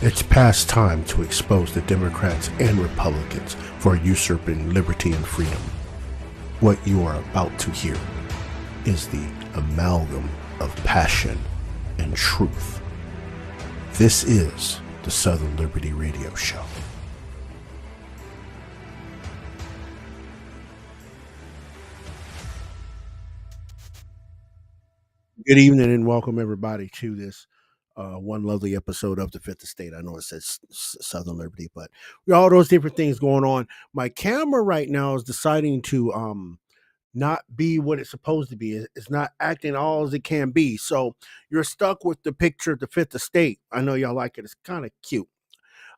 It's past time to expose the Democrats and Republicans for usurping liberty and freedom. What you are about to hear is the amalgam of passion and truth. This is the Southern Liberty Radio Show. Good evening and welcome everybody to this one lovely episode of the Fifth Estate. I know it says Southern Liberty, but we all those different things going on. My camera right now is deciding to not be what it's supposed to be. It's not acting all as it can be. So you're stuck with the picture of the Fifth Estate. I know y'all like it. It's kind of cute.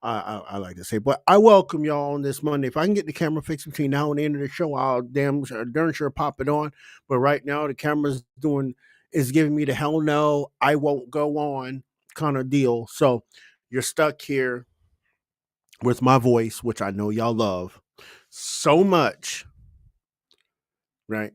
I like to say, but I welcome y'all on this Monday. If I can get the camera fixed between now and the end of the show, I'll darn sure pop it on. But right now, the camera's is giving me the hell no, I won't go on kind of deal. So you're stuck here with my voice, which I know y'all love so much, right?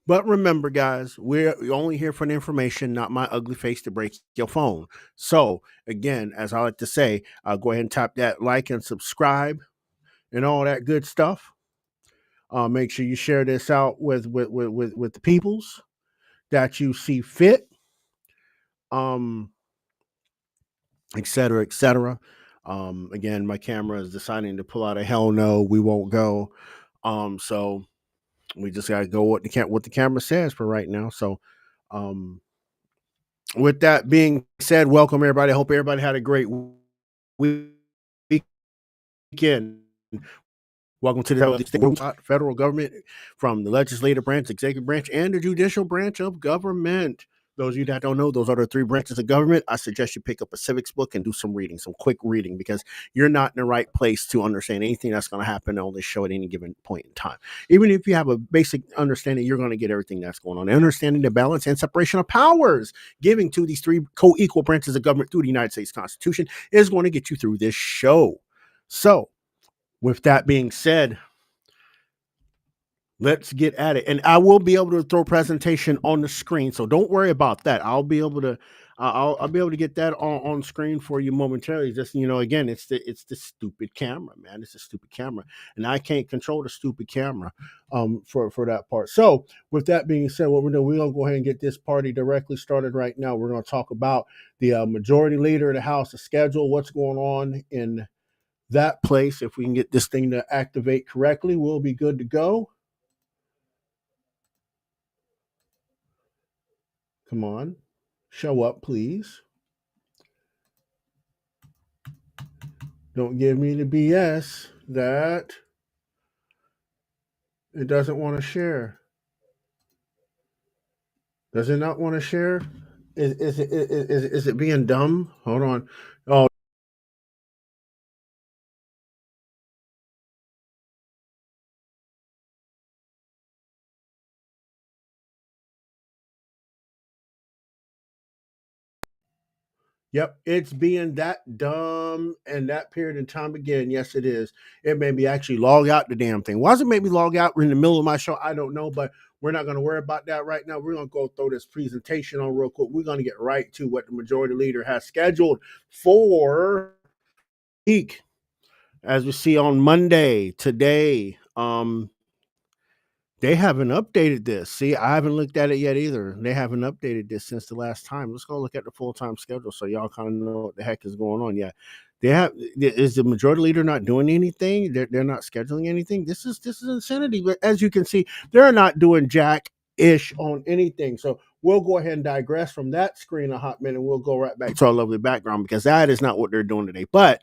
But remember, guys, we're only here for the information, not my ugly face to break your phone. So, again, as I like to say, go ahead and tap that like and subscribe and all that good stuff. Make sure you share this out with the peoples that you see fit, et cetera, et cetera. Again, my camera is deciding to pull out a hell no, we won't go. So we just gotta go what the camera says for right now. So, with that being said, welcome everybody. I hope everybody had a great weekend. Welcome to the federal government, from the legislative branch, executive branch, and the judicial branch of government. Those of you that don't know, those are the three branches of government. I suggest you pick up a civics book and do some reading, some quick reading, because you're not in the right place to understand anything that's going to happen on this show at any given point in time. Even if you have a basic understanding, you're going to get everything that's going on. Understanding the balance and separation of powers giving to these three co-equal branches of government through the United States Constitution is going to get you through this show. So, with that being said, let's get at it. And I will be able to throw presentation on the screen, so don't worry about that. I'll be able to get that on screen for you momentarily. Just, again, it's the stupid camera, man. It's a stupid camera, and I can't control the stupid camera for that part. So with that being said, what we're gonna go ahead and get this party directly started right now. We're gonna talk about the majority leader of the House, the schedule, what's going on in that place. If we can get this thing to activate correctly, we'll be good to go. Come on, show up, please. Don't give me the BS that it doesn't want to share. Does it not want to share? Is it being dumb? Hold on. Oh, yep, it's being that dumb and that period in time again. Yes, it is. It made me actually log out the damn thing. Why does it make me log out in the middle of my show? I don't know, but we're not going to worry about that right now. We're going to go throw this presentation on real quick. We're going to get right to what the majority leader has scheduled for week. As we see on Monday today, they haven't updated this. See, I haven't looked at it yet either. They haven't updated this since the last time. Let's go look at the full-time schedule so y'all kind of know what the heck is going on. Yeah, is the majority leader not doing anything? They're not scheduling anything. This is insanity. But as you can see, they're not doing jack-ish on anything. So we'll go ahead and digress from that screen a hot minute. We'll go right back to our lovely background, because that is not what they're doing today. But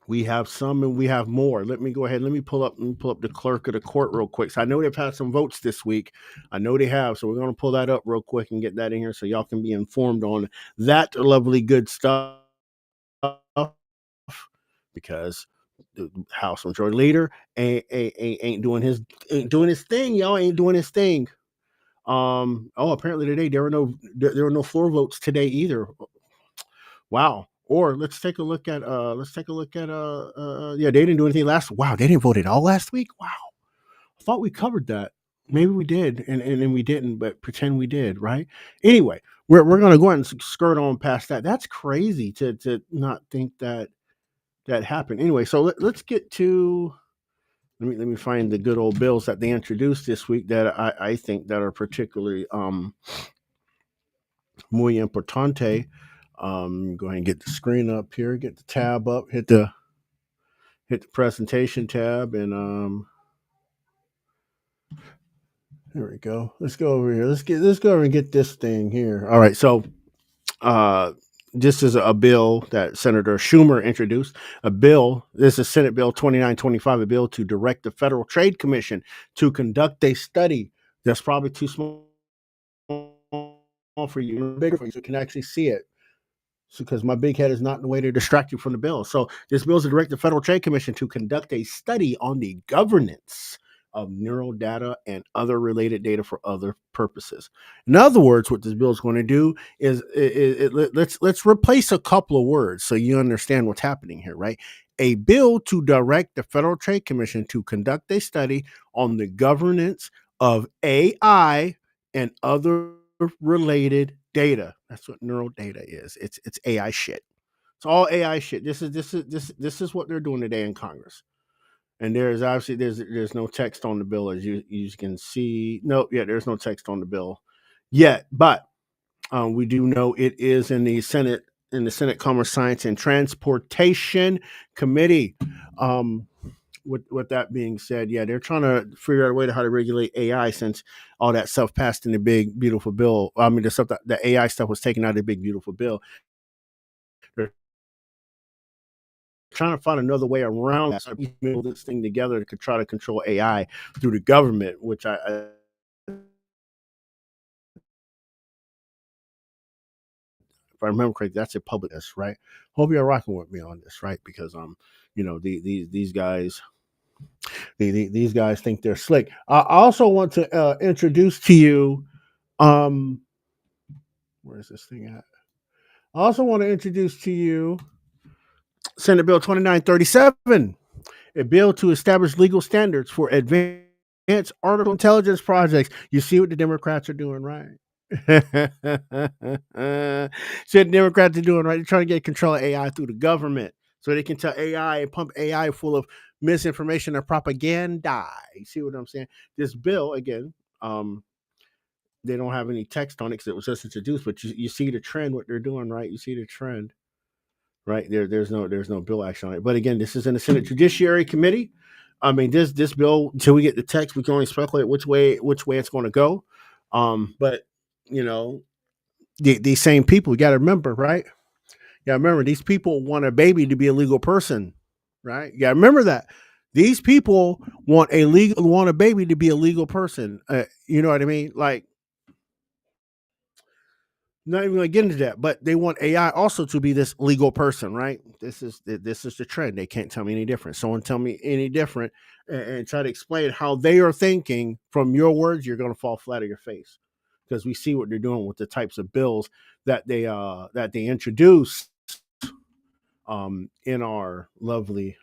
we have some and we have more. Let me go ahead. Let me pull up the clerk of the court real quick. So I know they've had some votes this week. I know they have. So we're going to pull that up real quick and get that in here so y'all can be informed on that lovely good stuff. Because the House Majority Leader ain't doing his thing. Y'all ain't doing his thing. Apparently today there were no floor votes today either. Wow. Or let's take a look at yeah, they didn't do anything last. Wow, they didn't vote at all last week. Wow, I thought we covered that. maybe we did, and then we didn't, but pretend we did, right? Anyway, we're gonna go ahead and skirt on past that. That's crazy to not think that that happened. Anyway, so let's get to let me find the good old bills that they introduced this week that I think that are particularly muy importante. Go ahead and get the screen up here, get the tab up, hit the presentation tab, and there we go. Let's go over here. Let's go over and get this thing here. All right, so uh this is a bill that Senator Schumer introduced. A bill, this is Senate Bill 2925, a bill to direct the Federal Trade Commission to conduct a study. That's probably too small for you, bigger for you, so you can actually see it. Because my big head is not in the way to distract you from the bill. So this bill is to direct the Federal Trade Commission to conduct a study on the governance of neural data and other related data for other purposes. In other words, what this bill is going to do is let's replace a couple of words so you understand what's happening here, right? A bill to direct the Federal Trade Commission to conduct a study on the governance of AI and other related data. That's what neural data is. It's AI shit. It's all AI shit. This is what they're doing today in Congress. And there's obviously there's no text on the bill, as you can see. No, yeah, there's no text on the bill yet, but we do know it is in the Senate Commerce, Science, and Transportation Committee. With that being said, yeah, they're trying to figure out a way to how to regulate AI since all that stuff passed in the big beautiful bill. I mean, the stuff that the AI stuff was taken out of the big beautiful bill. They're trying to find another way around that. So build this thing together to try to control AI through the government, which if I remember correctly, that's a public, right? Hope you're rocking with me on this, right? Because these guys these guys think they're slick. I also want to introduce to you, where's this thing at? I also want to introduce to you Senate Bill 2937, a bill to establish legal standards for advanced artificial intelligence projects. You see what the Democrats are doing, right? See what the Democrats are doing, right? They're trying to get control of AI through the government so they can tell AI and pump AI full of misinformation and propaganda. You see what I'm saying? This bill, again, they don't have any text on it because it was just introduced, but you see the trend, what they're doing, right? You see the trend, right? There's no bill action on it. But again, this is in the Senate Judiciary Committee. I mean, this bill, until we get the text, we can only speculate which way it's going to go. But you know, these same people, you got to remember, right? Yeah, remember these people want a baby to be a legal person, right? Yeah, remember that these people want a baby to be a legal person. You know what I mean? Like, not even gonna get into that, but they want AI also to be this legal person, right? This is the trend. They can't tell me any different. Someone tell me any different and try to explain how they are thinking from your words. You're gonna fall flat on your face because we see what they're doing with the types of bills that they introduce in our lovely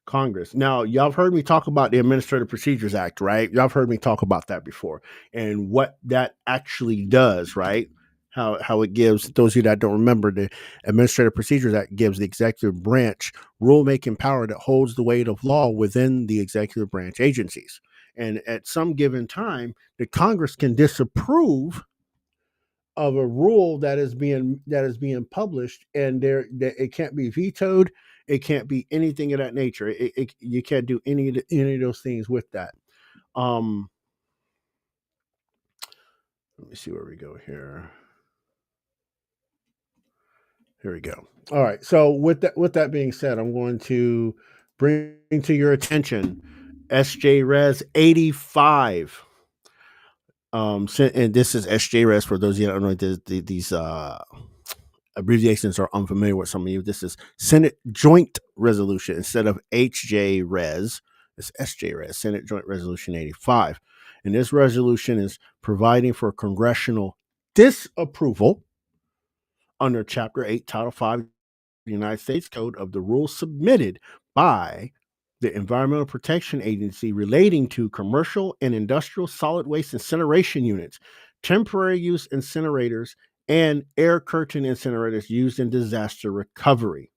Congress. Now, y'all have heard me talk about the Administrative Procedures Act, right? Y'all have heard me talk about that before and what that actually does, right? How it gives those of you that don't remember, the Administrative Procedures Act gives the executive branch rulemaking power that holds the weight of law within the executive branch agencies. And at some given time, the Congress can disapprove of a rule that is being published, and it can't be vetoed. It can't be anything of that nature. You can't do any of those things with that. Um, Let me see where we go here. Here we go. All right. So with that being said, I'm going to bring to your attention SJ Res 85. And this is SJ Res for those of you that don't know these abbreviations are unfamiliar with some of you. This is Senate Joint Resolution instead of HJ Res. It's SJ Res, Senate Joint Resolution 85. And this resolution is providing for congressional disapproval under Chapter 8, Title 5 of the United States Code of the rules submitted by the Environmental Protection Agency relating to commercial and industrial solid waste incineration units, temporary use incinerators, and air curtain incinerators used in disaster recovery.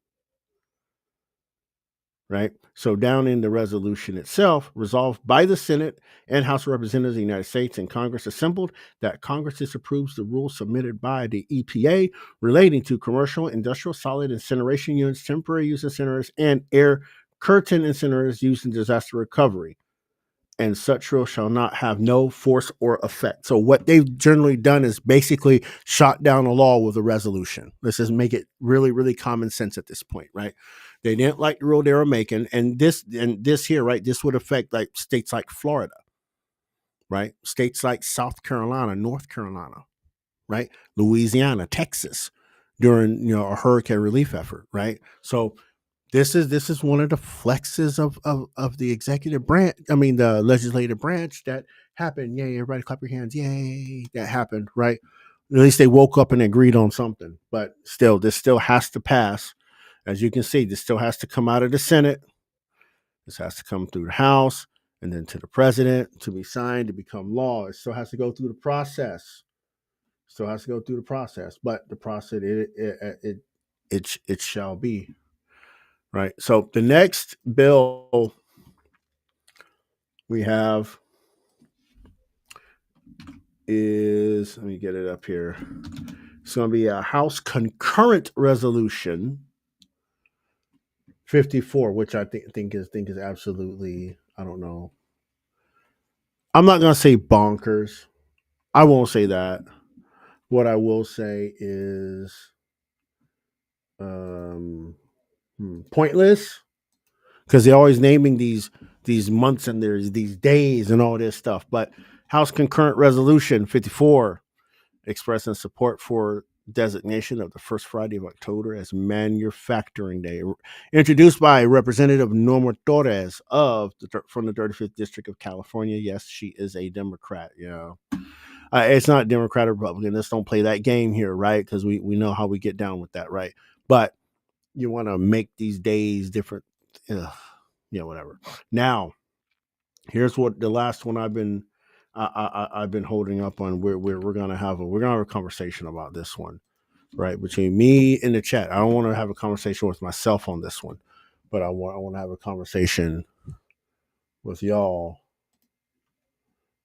Right? So, down in the resolution itself, resolved by the Senate and House of Representatives of the United States and Congress assembled, that Congress disapproves the rule submitted by the EPA relating to commercial, industrial solid incineration units, temporary use incinerators, and air curtain incinerators used in disaster recovery. And such rule shall not have no force or effect. So what they've generally done is basically shot down a law with a resolution. Let's just make it really, really common sense at this point, right? They didn't like the rule they were making, and this here, right? This would affect like states like Florida, right? States like South Carolina, North Carolina, right? Louisiana, Texas, during a hurricane relief effort, right? So this is one of the flexes of the executive branch. I mean, the legislative branch that happened. Yay! Everybody, clap your hands! Yay! That happened, right? At least they woke up and agreed on something. But still, this still has to pass. As you can see, this still has to come out of the Senate. This has to come through the House and then to the president to be signed to become law. It still has to go through the process. Still has to go through the process. But the process it shall be. Right. So the next bill we have is, let me get it up here. It's going to be a House Concurrent Resolution 54, which I think is absolutely, I don't know. I'm not going to say bonkers. I won't say that. What I will say is pointless, because they're always naming these months and there's these days and all this stuff. But House Concurrent Resolution 54 expressing support for designation of the first Friday of October as Manufacturing Day, introduced by Representative Norma Torres from the 35th District of California. Yes, she is a Democrat. It's not Democrat or Republican. Let's don't play that game here, right? Because we know how we get down with that, right? But you want to make these days different. Whatever. Now, here's what the last one I've been holding up on. We're gonna have a conversation about this one, right? Between me and the chat. I don't want to have a conversation with myself on this one, but I want to have a conversation with y'all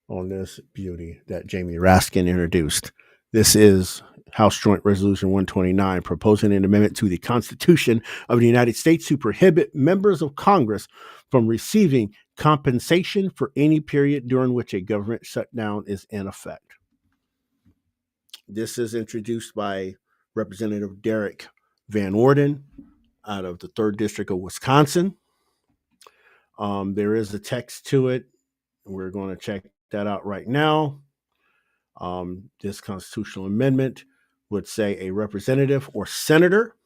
on this beauty that Jamie Raskin introduced. This is House Joint Resolution 129, proposing an amendment to the Constitution of the United States to prohibit members of Congress from receiving compensation for any period during which a government shutdown is in effect. This is introduced by Representative Derek Van Orden out of the 3rd District of Wisconsin. There is a text to it. We're going to check that out right now. This constitutional amendment would say a representative or senator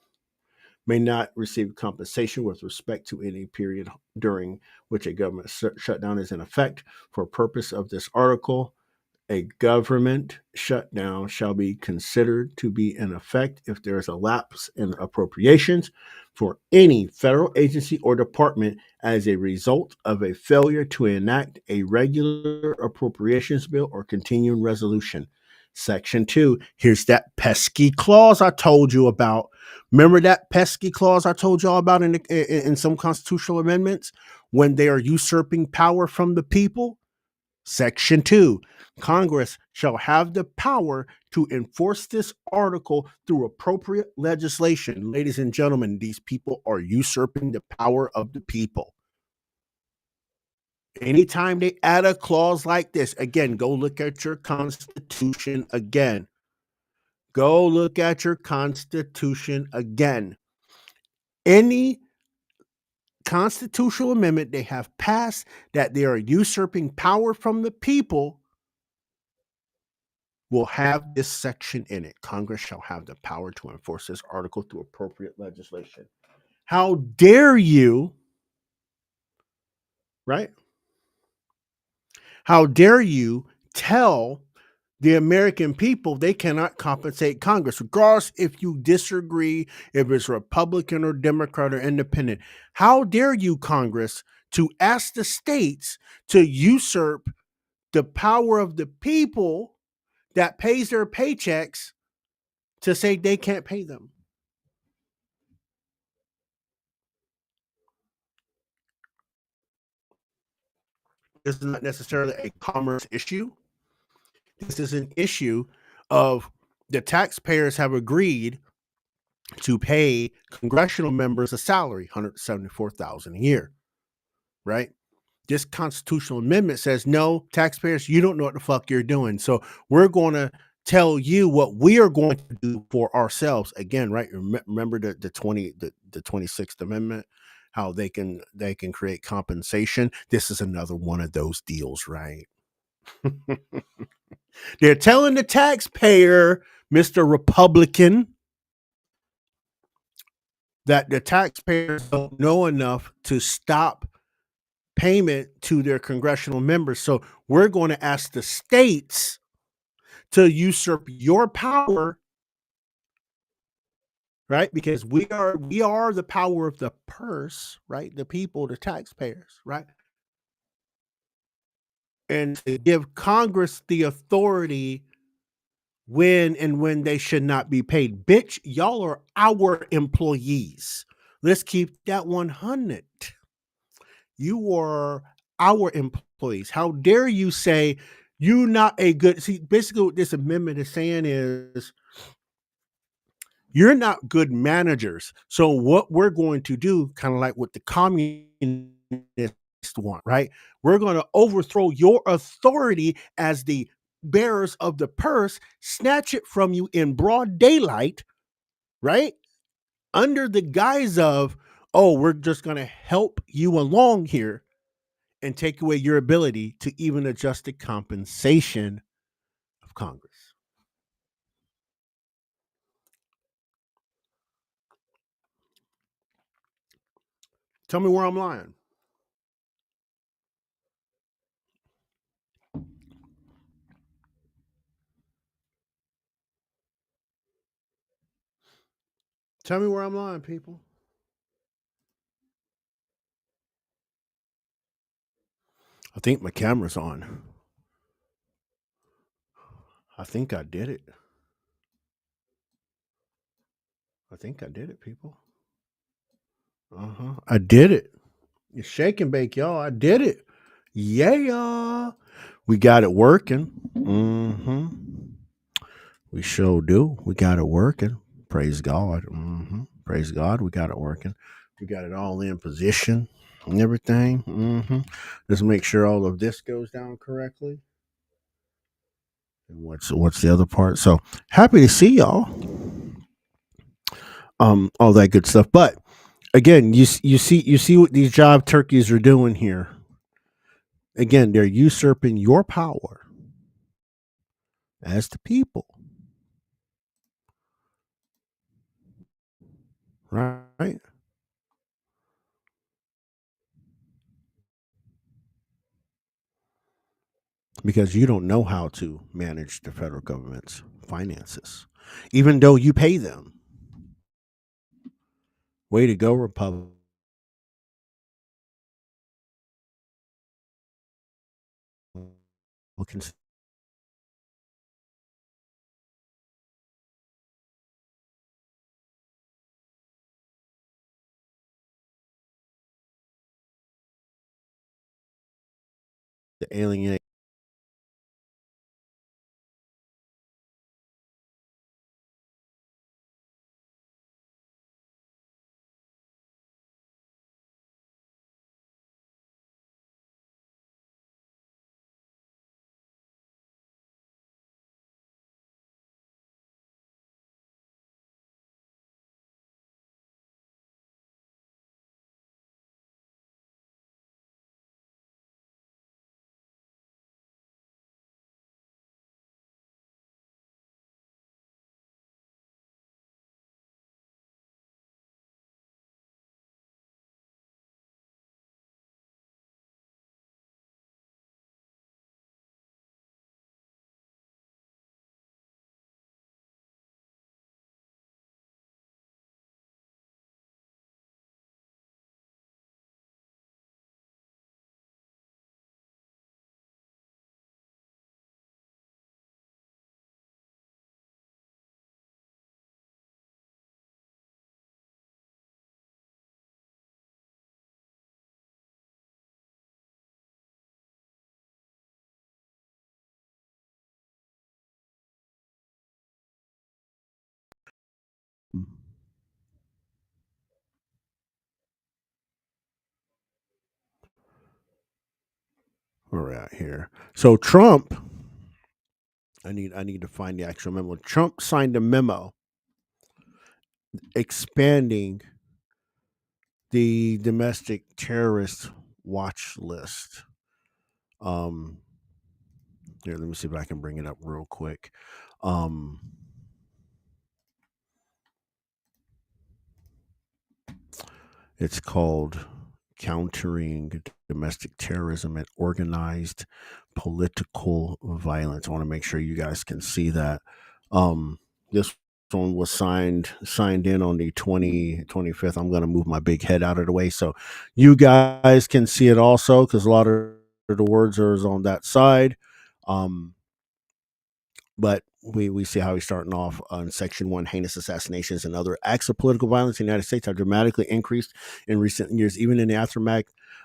may not receive compensation with respect to any period during which a government shutdown is in effect. For purpose of this article, a government shutdown shall be considered to be in effect if there is a lapse in appropriations for any federal agency or department as a result of a failure to enact a regular appropriations bill or continuing resolution. Section 2, here's that pesky clause I told you about. Remember that pesky clause I told y'all about in some constitutional amendments when they are usurping power from the people? Section 2, Congress shall have the power to enforce this article through appropriate legislation. Ladies and gentlemen, these people are usurping the power of the people. Anytime they add a clause like this, again, go look at your Constitution again. Go look at your Constitution again. Any constitutional amendment they have passed that they are usurping power from the people will have this section in it. Congress shall have the power to enforce this article through appropriate legislation. How dare you, right? How dare you tell The American people, they cannot compensate Congress, regardless if you disagree, if it's Republican or Democrat or independent. How dare you, Congress, to ask the states to usurp the power of the people that pays their paychecks to say they can't pay them? This is not necessarily a commerce issue. This is an issue of the taxpayers have agreed to pay congressional members a salary, 174,000 a year, right? This constitutional amendment says, no, taxpayers, you don't know what the fuck you're doing. So we're going to tell you what we are going to do for ourselves. Again, right? Remember the 26th Amendment, how they can create compensation. This is another one of those deals, right? They're telling the taxpayer, Mr. Republican, that the taxpayers don't know enough to stop payment to their congressional members. So we're going to ask the states to usurp your power, right? Because we are the power of the purse, right? The people, the taxpayers, right? And to give Congress the authority when they should not be paid. Bitch, y'all are our employees. Let's keep that 100. You are our employees. How dare you say you not a good see, basically what this amendment is saying is you're not good managers. So what we're going to do, kind of like what the communists want, right? We're going to overthrow your authority as the bearers of the purse, snatch it from you in broad daylight, right? Under the guise of, oh, we're just going to help you along here and take away your ability to even adjust the compensation of Congress. Tell me where I'm lying. Tell me where I'm lying, people. I think my camera's on. I think I did it. I think I did it, people. I did it. You shake and bake, y'all. I did it. Yeah. We got it working. We sure do. We got it working. Praise God. Praise God. We got it working. We got it all in position and everything. Just make sure all of this goes down correctly. And what's the other part? So happy to see y'all. All that good stuff. But again, you see what these job turkeys are doing here. Again, they're usurping your power as the people, right? Because you don't know how to manage the federal government's finances, even though you pay them. Way to go, Republicans. The alien Where we're at here. So Trump, I need to find the actual memo. Trump signed a memo expanding the domestic terrorist watch list. Um, Here, let me see if I can bring it up real quick. Um, it's called Countering Domestic Terrorism and Organized Political Violence. I want to make sure you guys can see that. This one was signed in on the 25th. I'm going to move my big head out of the way so you guys can see it also, because a lot of the words are on that side. But we see how he's starting off on Section 1. Heinous assassinations and other acts of political violence in the United States have dramatically increased in recent years, even in the aftermath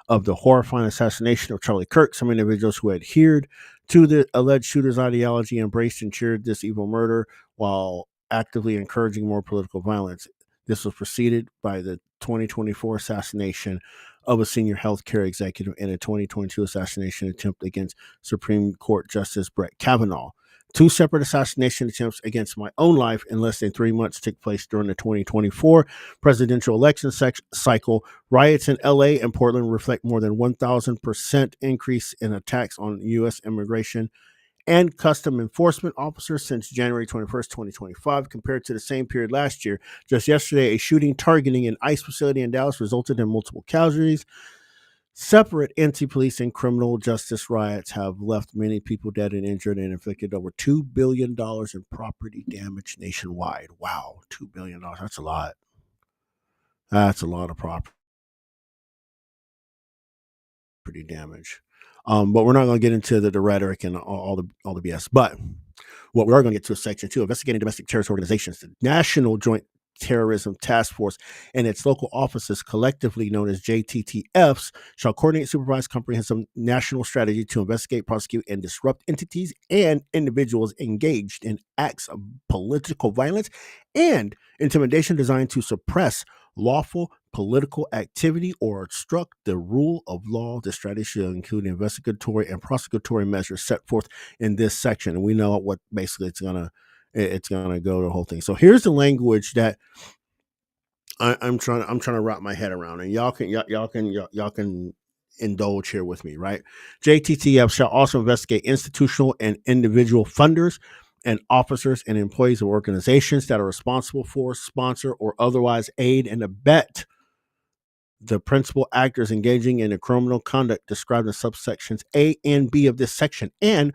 of the horrifying assassination of Charlie Kirk. Some individuals who adhered to the alleged shooter's ideology embraced and cheered this evil murder while actively encouraging more political violence. This was preceded by the 2024 assassination of a senior healthcare executive and a 2022 assassination attempt against Supreme Court Justice Brett Kavanaugh. Two separate assassination attempts against my own life in less than 3 months took place during the 2024 presidential election cycle. Riots in LA and Portland reflect more than 1,000% increase in attacks on U.S. immigration and custom enforcement officers since January 21st, 2025, compared to the same period last year. Just yesterday, a shooting targeting an ICE facility in Dallas resulted in multiple casualties. Separate anti-police and criminal justice riots have left many people dead and injured and inflicted over $2 billion in property damage nationwide. Wow, $2 billion. That's a lot. That's a lot of property damage. But we're not going to get into the rhetoric and all the BS. But what we are going to get to is Section 2, investigating domestic terrorist organizations. The National Joint Terrorism Task Force and its local offices, collectively known as JTTFs, shall coordinate, supervise comprehensive national strategy to investigate, prosecute, and disrupt entities and individuals engaged in acts of political violence and intimidation designed to suppress lawful political activity or obstruct the rule of law. The strategy should include investigatory and prosecutory measures set forth in this section. And we know what basically it's gonna go the whole thing. So here's the language that I'm trying to wrap my head around, and y'all can indulge here with me, right? JTTF shall also investigate institutional and individual funders and officers and employees of organizations that are responsible for, sponsor, or otherwise aid and abet the principal actors engaging in the criminal conduct described in subsections A and B of this section, and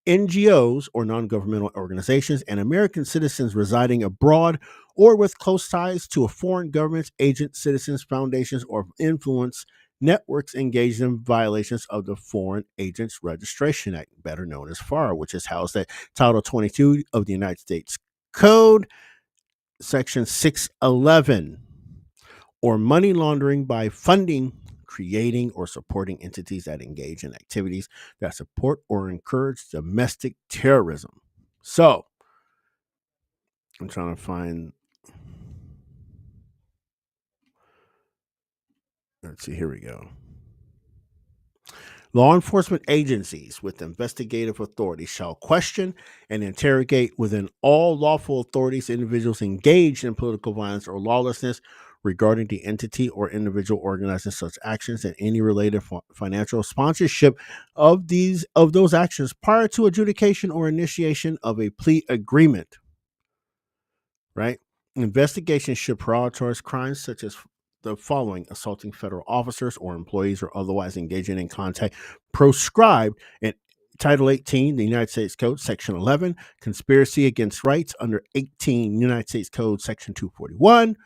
NGOs or non-governmental organizations and American citizens residing abroad or with close ties to a foreign government, agent, citizens, foundations, or influence networks engaged in violations of the Foreign Agents Registration Act, better known as FARA, which is housed at Title 22 of the United States Code, Section 611, or money laundering by funding, creating, or supporting entities that engage in activities that support or encourage domestic terrorism. So, I'm trying to find. Let's see, here we go. Law enforcement agencies with investigative authority shall question and interrogate within all lawful authorities individuals engaged in political violence or lawlessness regarding the entity or individual organizing such actions and any related financial sponsorship of those actions prior to adjudication or initiation of a plea agreement. Right? Investigations should prioritize crimes such as the following: assaulting federal officers or employees or otherwise engaging in contact proscribed in Title 18, the United States Code, Section 11, conspiracy against rights under 18 United States Code, Section 241,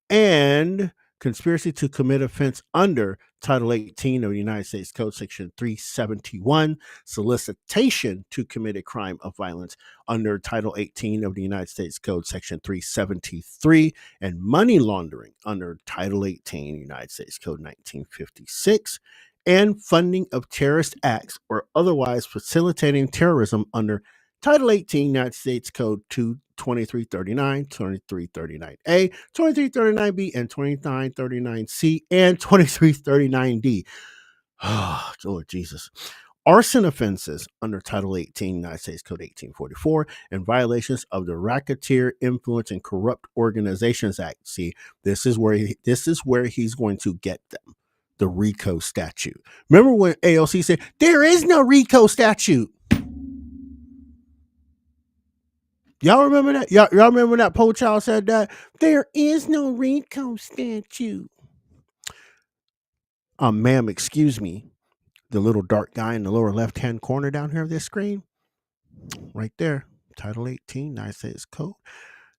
and conspiracy to commit offense under Title 18 of the United States Code, Section 371, solicitation to commit a crime of violence under Title 18 of the United States Code, Section 373, and money laundering under Title 18, United States Code 1956, and funding of terrorist acts or otherwise facilitating terrorism under Title 18, United States Code 2339, 2339A, 2339B, and 2939C, and 2339D. Oh, Lord Jesus. arson offenses under Title 18, United States Code 1844, and violations of the Racketeer Influence and Corrupt Organizations Act. See, this is where he's going to get them. The RICO statute. Remember when AOC said there is no RICO statute? Y'all remember that? Y'all remember that Poe Child said that? There is no RICO statute. Ma'am, excuse me. The little dark guy in the lower left-hand corner down here of this screen, right there, Title 18, United States Code,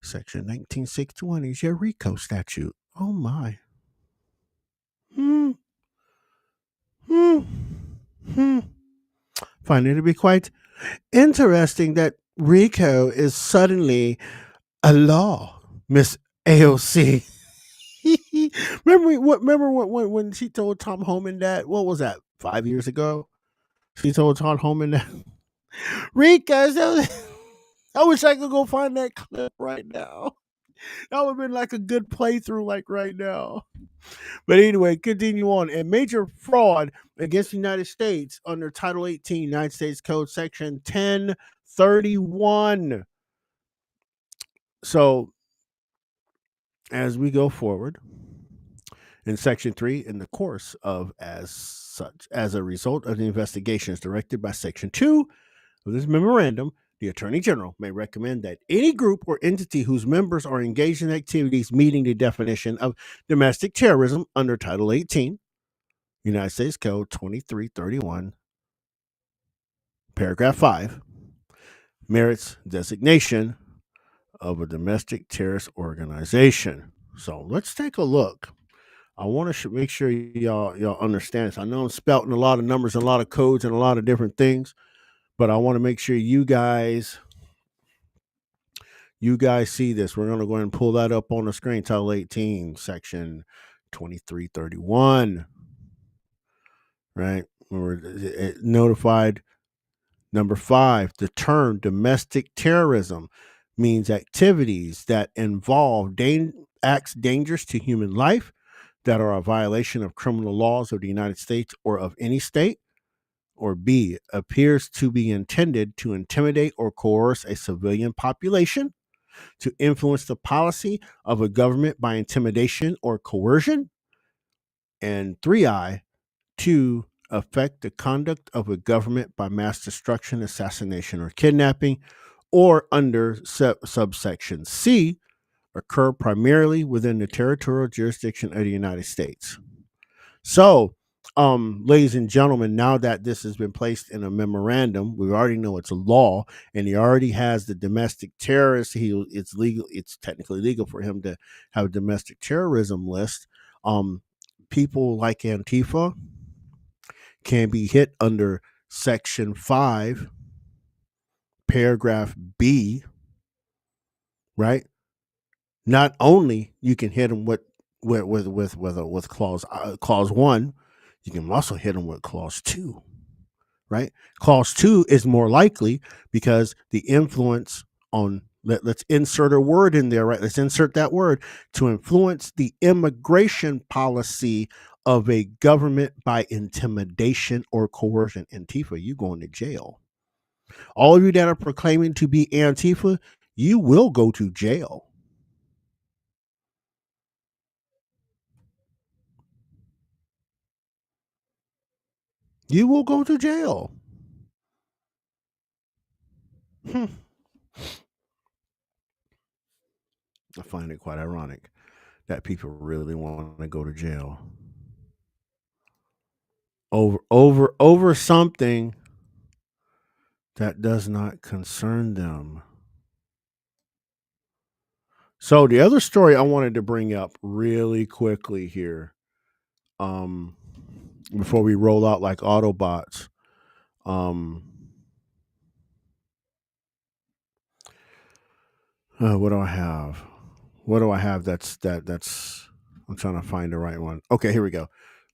Section 1961 is your RICO statute. Oh my. Find it to be quite interesting that RICO is suddenly a law, Miss AOC. Remember when she told Tom Homan that? What was that? 5 years ago? She told Tom Homan that RICO. I wish I could go find that clip right now. That would have been like a good playthrough, like right now. But anyway, continue on. A major fraud against the United States under Title 18, United States Code, Section 1031. So, as we go forward, in Section 3, in the course of as a result of the investigations directed by Section 2 of this memorandum, the Attorney General may recommend that any group or entity whose members are engaged in activities meeting the definition of domestic terrorism under Title 18, United States Code 2331, Paragraph 5, merits designation of a domestic terrorist organization. So let's take a look. I want to make sure y'all understand this. I know I'm spouting a lot of numbers, a lot of codes, and a lot of different things, but I want to make sure you guys see this. We're going to go ahead and pull that up on the screen. Title 18, Section 2331. Right? We're notified. Number 5, the term domestic terrorism means activities that involve acts dangerous to human life, that are a violation of criminal laws of the United States or of any state, or B, appears to be intended to intimidate or coerce a civilian population, to influence the policy of a government by intimidation or coercion, and 3I, to affect the conduct of a government by mass destruction, assassination, or kidnapping, or under subsection C, occur primarily within the territorial jurisdiction of the United States. So, ladies and gentlemen, now that this has been placed in a memorandum, we already know it's a law, and he already has the domestic terrorist. It's legal. It's technically legal for him to have a domestic terrorism list. People like Antifa can be hit under Section 5, Paragraph B. Right? Not only you can hit them with clause 1, you can also hit them with clause 2, right? Clause 2 is more likely because the influence on, let's insert a word in there, right? Let's insert that word, to influence the immigration policy of a government by intimidation or coercion. Antifa, you going to jail. All of you that are proclaiming to be Antifa, you will go to jail. You will go to jail. I find it quite ironic that people really want to go to jail over something that does not concern them. So the other story I wanted to bring up really quickly here, before we roll out like Autobots, what do I have? That's I'm trying to find the right one. Okay, here we go.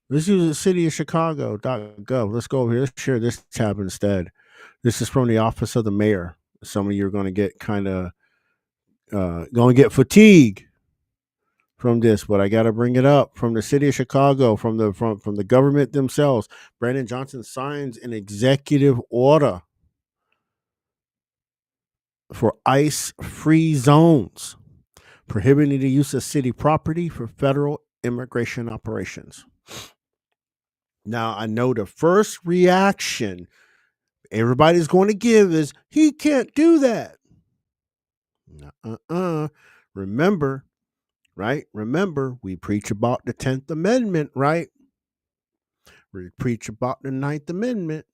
Let's use the city of Chicago.gov. Let's go over here. Let's share this tab instead. This is from the office of the mayor. Some of you are going to get kind of going to get fatigue from this, but I got to bring it up from the city of Chicago, from the government themselves. Brandon Johnson signs an executive order for ICE-free zones, prohibiting the use of city property for federal immigration operations. Now, I know the first reaction everybody's going to give is, he can't do that. Remember, right? Remember, we preach about the 10th Amendment, right? We preach about the 9th Amendment.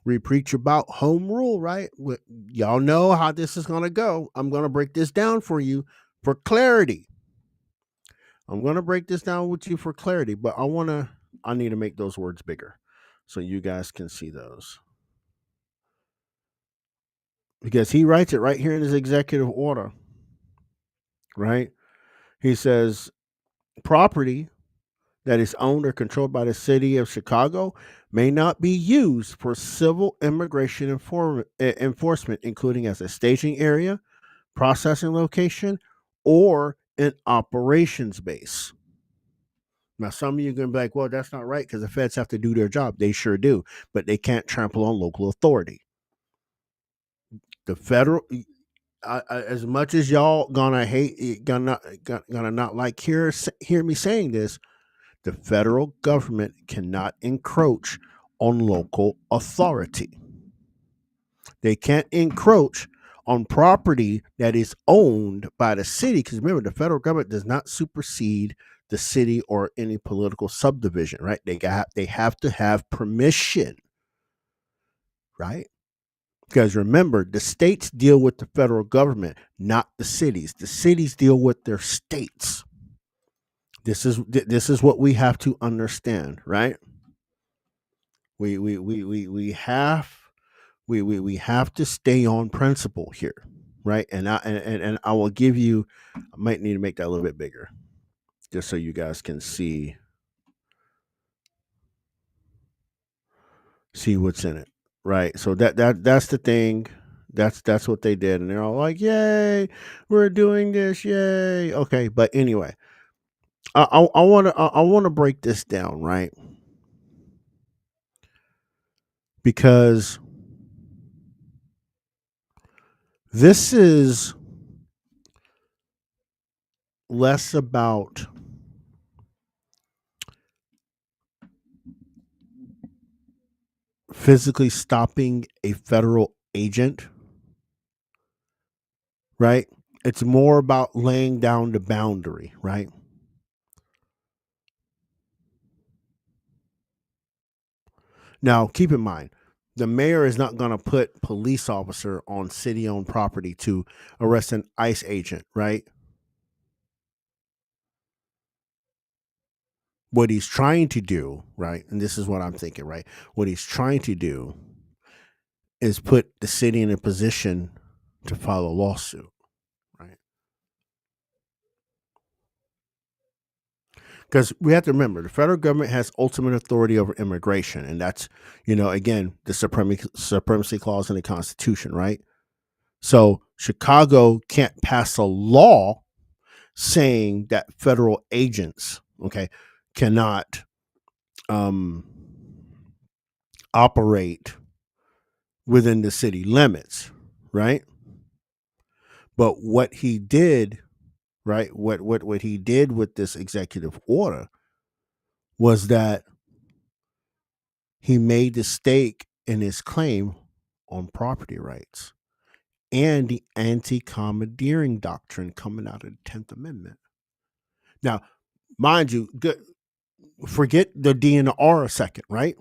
We preach about home rule, right? Y'all know how this is going to go. I'm going to break this down for you for clarity. I'm going to break this down with you for clarity, but I need to make those words bigger so you guys can see those. Because he writes it right here in his executive order, right? He says, property that is owned or controlled by the city of Chicago may not be used for civil immigration enforcement, including as a staging area, processing location, or an operations base. Now, some of you are going to be like, well, that's not right because the feds have to do their job. They sure do, but they can't trample on local authority. The federal, as much as y'all gonna hate, gonna not like hear me saying this, the federal government cannot encroach on local authority. They can't encroach on property that is owned by the city, because remember, the federal government does not supersede the city or any political subdivision, right? They have to have permission, right? Because remember, the states deal with the federal government, not the cities. The cities deal with their states. This is what we have to understand, right? We have to stay on principle here, right? And I will give you. I might need to make that a little bit bigger, just so you guys can see what's in it, right? So that's the thing. That's what they did, and they're all like, "Yay, we're doing this, yay!" Okay, but anyway, I want to break this down, right? Because this is less about physically stopping a federal agent, right? It's more about laying down the boundary, right? Now, keep in mind, the mayor is not going to put police officer on city-owned property to arrest an ICE agent, right? What he's trying to do, right? And this is what I'm thinking, right? What he's trying to do is put the city in a position to file a lawsuit, right? Because we have to remember, the federal government has ultimate authority over immigration, and that's, again, the supremacy clause in the Constitution, right? So Chicago can't pass a law saying that federal agents, okay, cannot operate within the city limits, right? But what he did, right, what he did with this executive order was that he made the stake in his claim on property rights and the anti-commandeering doctrine coming out of the 10th Amendment. Now, mind you, forget the D and the R a second, right?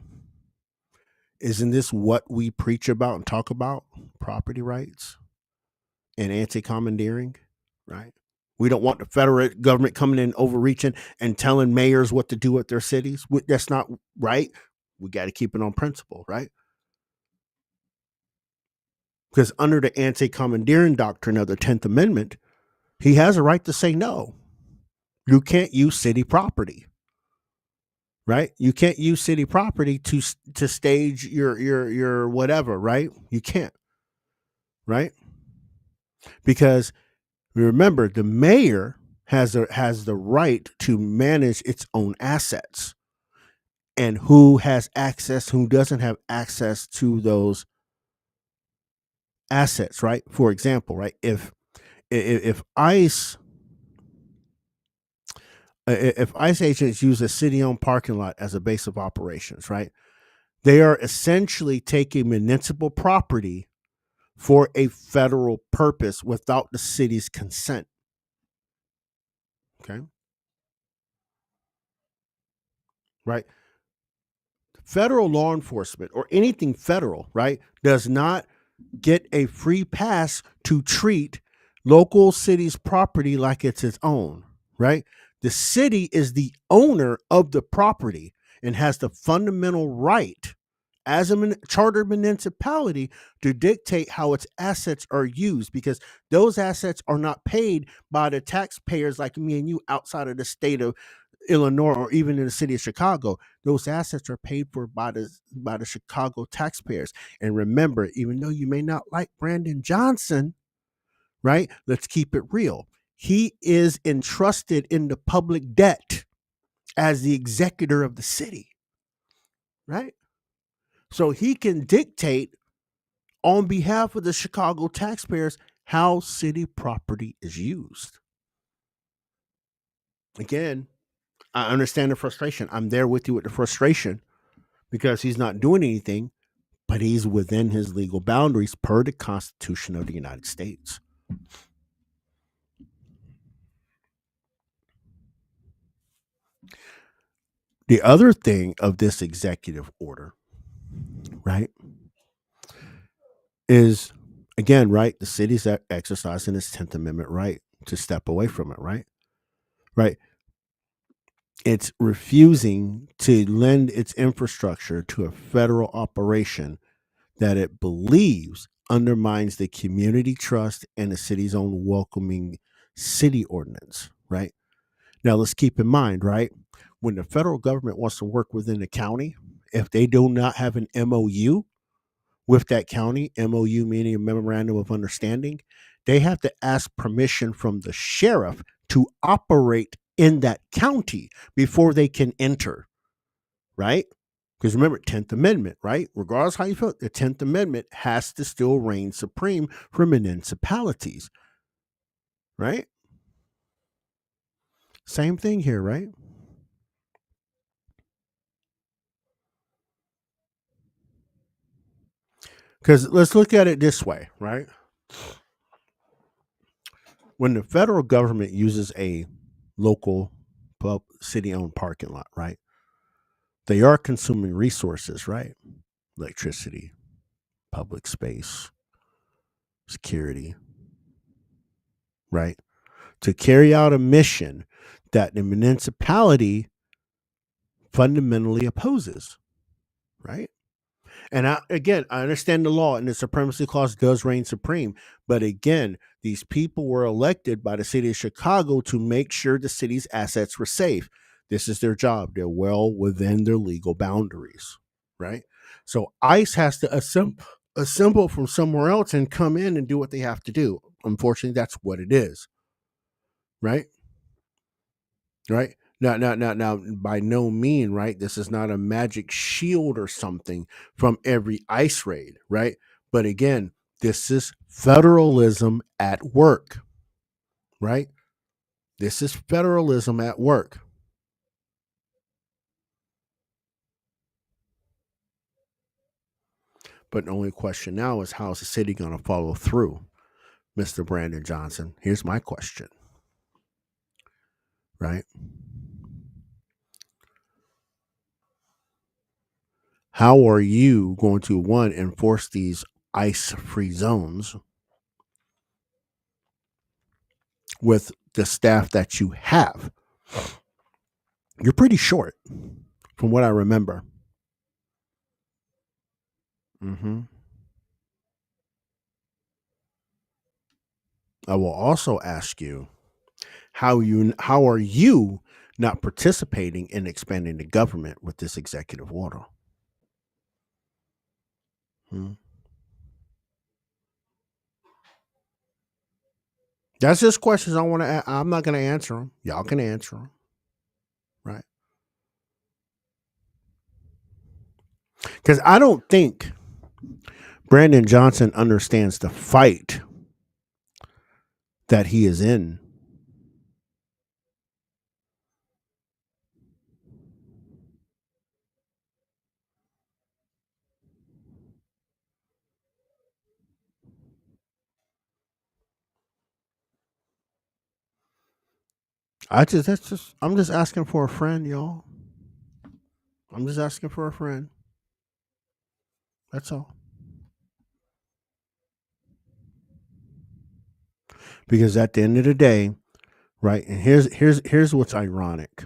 Isn't this what we preach about and talk about? Property rights and anti-commandeering, right? We don't want the federal government coming in, overreaching, and telling mayors what to do with their cities. That's not right. We got to keep it on principle, right? Because under the anti-commandeering doctrine of the 10th Amendment, he has a right to say no. You can't use city property, right? You can't use city property to stage your whatever, right? You can't, right? Because remember, the mayor has the right to manage its own assets, and who has access, who doesn't have access to those assets, right? For example, right, if ICE if ICE agents use a city-owned parking lot as a base of operations, right, they are essentially taking municipal property for a federal purpose without the city's consent. Okay, right? Federal law enforcement or anything federal, right, does not get a free pass to treat local city's property like it's its own, right? The city is the owner of the property and has the fundamental right as a chartered municipality to dictate how its assets are used, because those assets are not paid by the taxpayers like me and you outside of the state of Illinois or even in the city of Chicago. Those assets are paid for by the Chicago taxpayers. And remember, even though you may not like Brandon Johnson, right? Let's keep it real. He is entrusted in the public debt as the executor of the city, right? So he can dictate on behalf of the Chicago taxpayers how city property is used. Again, I understand the frustration. I'm there with you with the frustration because he's not doing anything, but he's within his legal boundaries per the Constitution of the United States. The other thing of this executive order, right, is again, right, the city's exercising its 10th Amendment right to step away from it, right? Right. It's refusing to lend its infrastructure to a federal operation that it believes undermines the community trust and the city's own welcoming city ordinance, right? Now, let's keep in mind, right, when the federal government wants to work within the county, if they do not have an MOU with that county, MOU meaning a memorandum of understanding, they have to ask permission from the sheriff to operate in that county before they can enter, right? Because remember, 10th Amendment, right? Regardless how you feel, the 10th Amendment has to still reign supreme for municipalities, right? Same thing here, right? Because let's look at it this way, right? When the federal government uses a local city owned parking lot, right? They are consuming resources, right? Electricity, public space, security, right? To carry out a mission that the municipality fundamentally opposes, right? And again, I understand the law and the supremacy clause does reign supreme. But again, these people were elected by the city of Chicago to make sure the city's assets were safe. This is their job. They're well within their legal boundaries, right? So ICE has to assemble from somewhere else and come in and do what they have to do. Unfortunately, that's what it is, right? Right? Now, by no mean, right? This is not a magic shield or something from every ICE raid, right? But again, this is federalism at work, right? This is federalism at work. But the only question now is how is the city going to follow through, Mr. Brandon Johnson? Here's my question, right? How are you going to, one, enforce these ICE free zones with the staff that you have? You're pretty short from what I remember. hmm I will also ask you how are you not participating in expanding the government with this executive order? Hmm? That's just questions I want to. I'm not going to answer them. Y'all can answer them, right? Because I don't think Brandon Johnson understands the fight that he is in. I'm just asking for a friend, y'all. I'm just asking for a friend. That's all. Because at the end of the day, right? And here's what's ironic.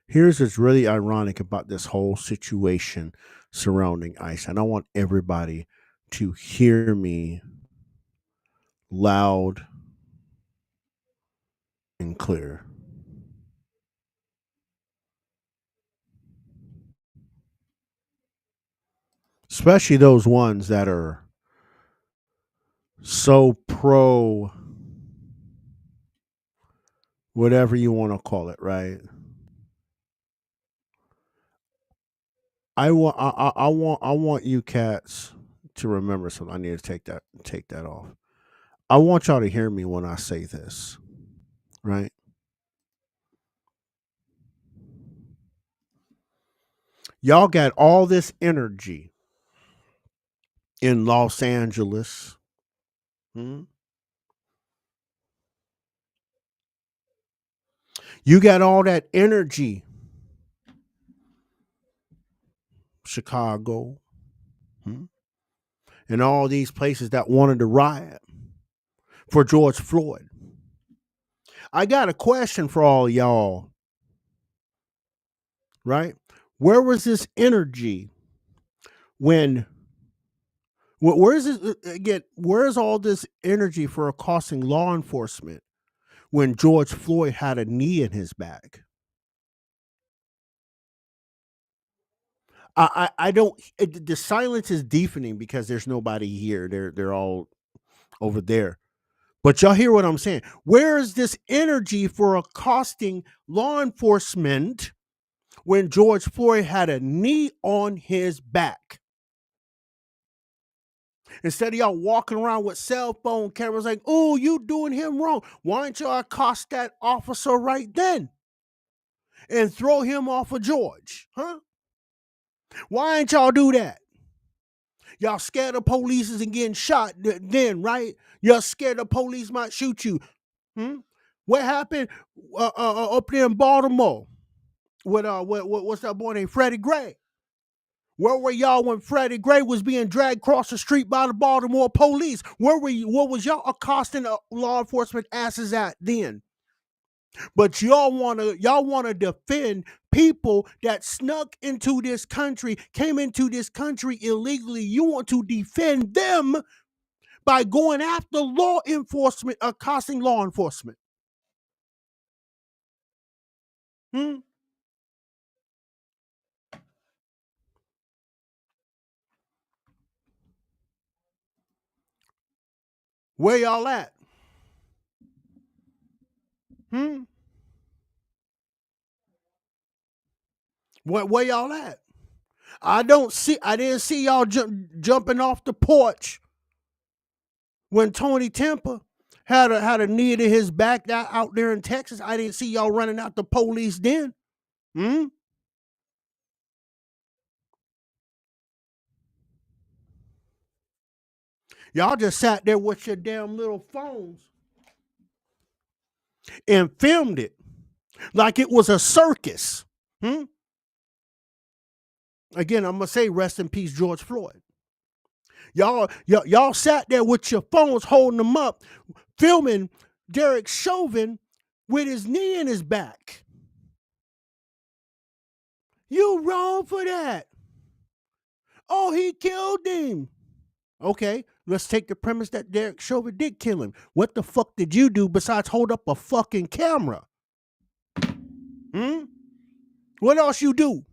Here's what's really ironic about this whole situation surrounding ICE. And I want everybody to hear me loud and clear. Especially those ones that are so pro whatever you want to call it, right? I want you cats to remember something. I need to take that off. I want y'all to hear me when I say this, right? Y'all got all this energy in Los Angeles. Hmm? You got all that energy, Chicago, hmm? And all these places that wanted to riot for George Floyd. I got a question for all y'all, right? Where was this energy when where's this again? Where's all this energy for accosting law enforcement when George Floyd had a knee in his back? I don't. The silence is deafening because there's nobody here. They're all over there. But y'all hear what I'm saying? Where is this energy for accosting law enforcement when George Floyd had a knee on his back? Instead of y'all walking around with cell phone cameras like, oh, you doing him wrong. Why don't y'all accost that officer right then and throw him off of George? Huh? Why ain't y'all do that? Y'all scared of police and getting shot then, right? Y'all scared the police might shoot you. Hmm? What happened up there in Baltimore with what's that boy named Freddie Gray? Where were y'all when Freddie Gray was being dragged across the street by the Baltimore police? Where were you? What was y'all accosting law enforcement asses at then? But y'all wanna defend people that snuck into this country, came into this country illegally. You want to defend them by going after law enforcement, accosting law enforcement. Hmm? Where y'all at? Hmm? Where y'all at? I didn't see y'all jumping off the porch when Tony Temple had a knee to his back out there in Texas. I didn't see y'all running out the police then. Hmm? Y'all just sat there with your damn little phones and filmed it like it was a circus. Hmm? Again, I'm gonna say rest in peace, George Floyd. Y'all sat there with your phones holding them up, filming Derek Chauvin with his knee in his back. You wrong for that. Oh, he killed him. Okay, let's take the premise that Derek Chauvin did kill him. What the fuck did you do besides hold up a fucking camera? Hmm? What else you do?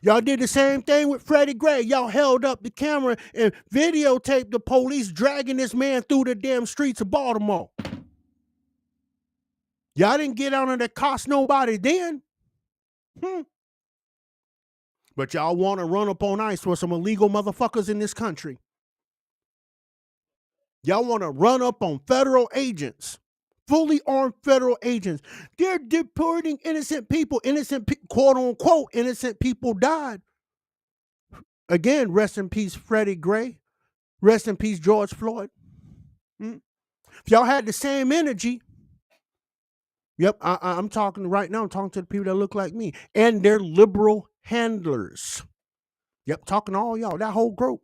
Y'all did the same thing with Freddie Gray. Y'all held up the camera and videotaped the police dragging this man through the damn streets of Baltimore. Y'all didn't get out and it cost nobody then. But y'all want to run up on ICE for some illegal motherfuckers in this country. Y'all want to run up on federal agents, fully armed federal agents. They're deporting innocent people. Quote unquote, innocent people died. Again, rest in peace, Freddie Gray. Rest in peace, George Floyd. If y'all had the same energy, yep, I'm talking right now. I'm talking to the people that look like me and their liberal handlers. Yep, talking to all y'all, that whole group.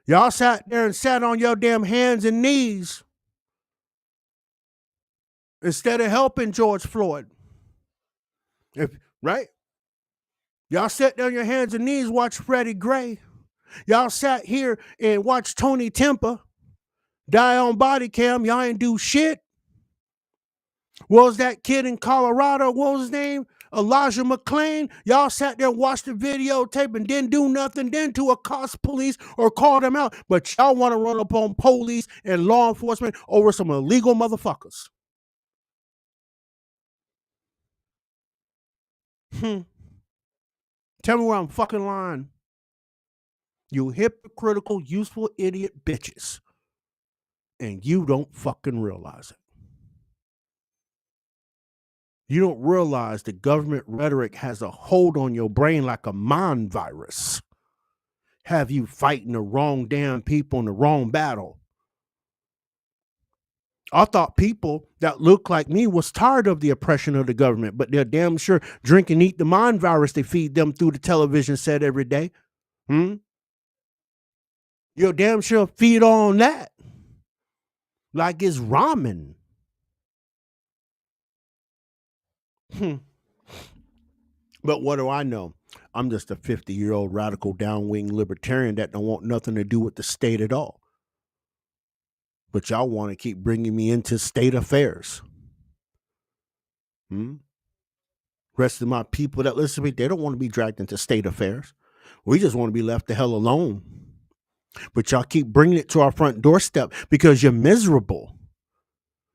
Y'all sat there and sat on your damn hands and knees instead of helping George Floyd. Right? Y'all sat down on your hands and knees, watched Freddie Gray. Y'all sat here and watched Tony Temper die on body cam. Y'all ain't do shit. What was that kid in Colorado? What was his name? Elijah McClain. Y'all sat there and watched the videotape and didn't do nothing, didn't to accost police or call them out. But y'all want to run up on police and law enforcement over some illegal motherfuckers. Tell me where I'm fucking lying. You hypocritical, useful idiot bitches. And you don't fucking realize it. You don't realize the government rhetoric has a hold on your brain like a mind virus. Have you fighting the wrong damn people in the wrong battle. I thought people that look like me was tired of the oppression of the government, but they're damn sure drink and eat the mind virus they feed them through the television set every day. You're damn sure feed on that. Like it's ramen. But what do I know? I'm just a 50-year-old radical downwing libertarian that don't want nothing to do with the state at all. But y'all want to keep bringing me into state affairs. Rest of my people that listen to me, they don't want to be dragged into state affairs. We just want to be left the hell alone. But y'all keep bringing it to our front doorstep because you're miserable.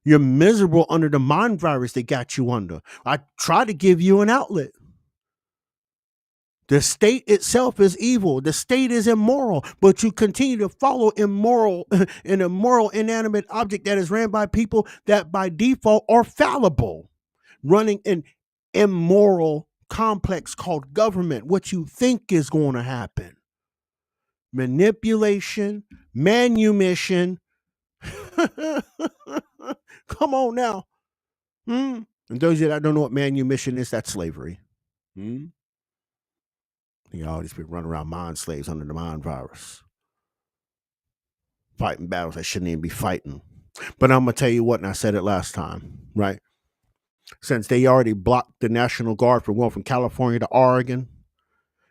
You're miserable under the mind virus they got you under. I try to give you an outlet. The state itself is evil. The state is immoral, but you continue to follow an immoral, inanimate object that is ran by people that by default are fallible, running an immoral complex called government. What you think is going to happen? Manipulation, manumission. Come on now. And those that don't know what manumission is, that's slavery. Y'all just been running around mind slaves under the mind virus. Fighting battles I shouldn't even be fighting. But I'm going to tell you what, and I said it last time, right? Since they already blocked the National Guard from going from California to Oregon,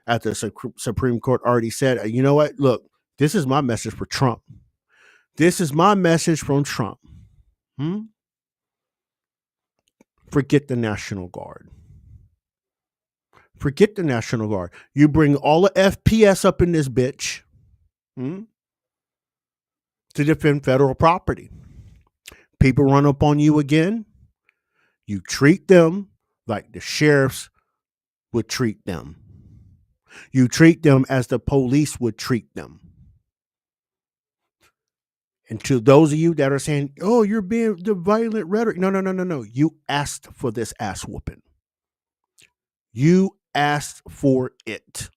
after the Supreme Court already said, you know what? Look, this is my message for Trump. This is my message from Trump. Forget the National Guard. Forget the National Guard. You bring all the FPS up in this bitch to defend federal property. People run up on you again. You treat them like the sheriffs would treat them. You treat them as the police would treat them. And to those of you that are saying, oh, you're being the violent rhetoric. No. You asked for this ass whooping. You asked for it.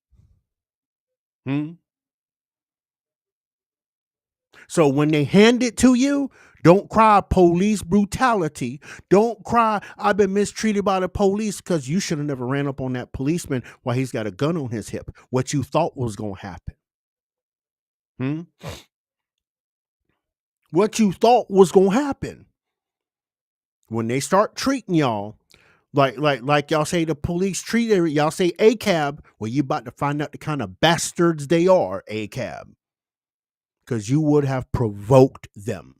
So when they hand it to you, don't cry police brutality. Don't cry, I've been mistreated by the police, because you should have never ran up on that policeman while he's got a gun on his hip. What you thought was going to happen. What you thought was going to happen. When they start treating y'all like y'all say the police treat y'all say ACAB, well, you about to find out the kind of bastards they are, ACAB. Because you would have provoked them.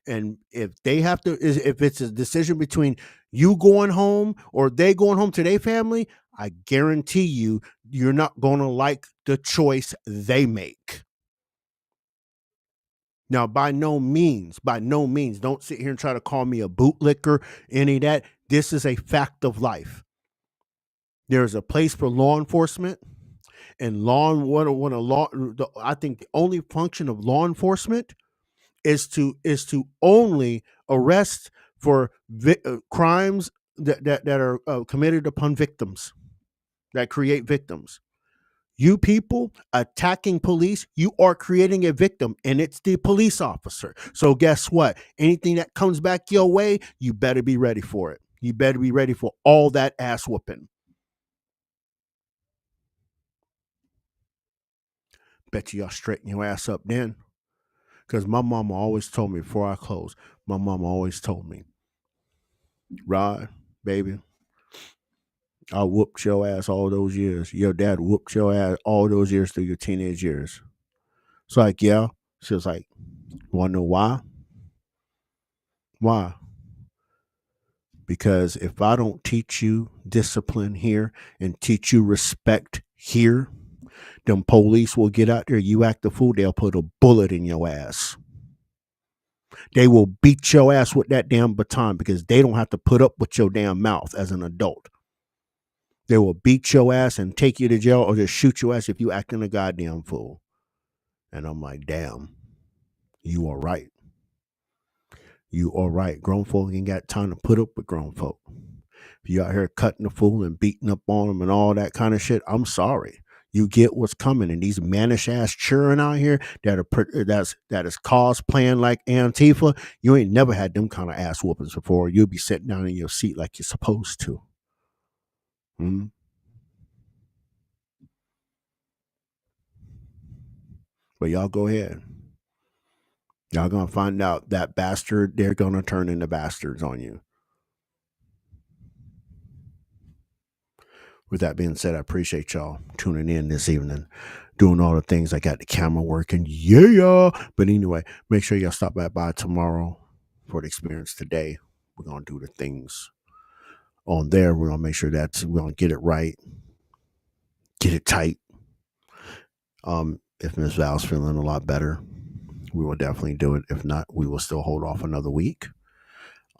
And if they have to, if it's a decision between you going home or they going home to their family, I guarantee you, you're not going to like the choice they make. Now, by no means, don't sit here and try to call me a bootlicker, any of that. This is a fact of life. There's a place for law enforcement, and I think the only function of law enforcement is to only arrest for crimes that are committed upon victims, that create victims. You people attacking police, you are creating a victim, and it's the police officer. So guess what? Anything that comes back your way, you better be ready for it. You better be ready for all that ass whooping. Bet you y'all straighten your ass up then. Because my mama always told me before I close, my mama always told me, Rod, baby, I whooped your ass all those years. Your dad whooped your ass all those years through your teenage years. It's like, yeah. She was like, want to know why? Why? Because if I don't teach you discipline here and teach you respect here, them police will get out there. You act a fool, they'll put a bullet in your ass. They will beat your ass with that damn baton because they don't have to put up with your damn mouth as an adult. They will beat your ass and take you to jail or just shoot your ass if you acting a goddamn fool. And I'm like, damn, you are right. You are right. Grown folk ain't got time to put up with grown folk. If you out here cutting the fool and beating up on them and all that kind of shit, I'm sorry. You get what's coming. And these mannish ass children out here that is cosplaying like Antifa, you ain't never had them kind of ass whoopings before. You'll be sitting down in your seat like you're supposed to. But y'all go ahead. Y'all gonna find out that bastard, they're gonna turn into bastards on you. With that being said, I appreciate y'all tuning in this evening, doing all the things. I got the camera working. Yeah. But anyway, make sure y'all stop back by tomorrow for the experience today. We're going to do the things on there. We're going to make sure that we're going to get it right, get it tight. If Ms. Val's feeling a lot better, we will definitely do it. If not, we will still hold off another week.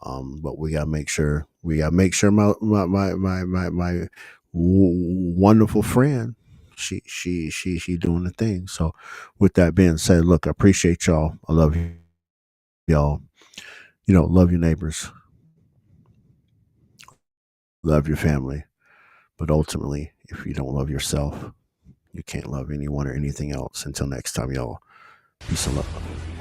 But we gotta make sure my wonderful friend, she doing the thing. So with that being said, look, I appreciate y'all. I love you, y'all. Love your neighbors, love your family, but ultimately, if you don't love yourself, you can't love anyone or anything else. Until next time, y'all. Peace and love.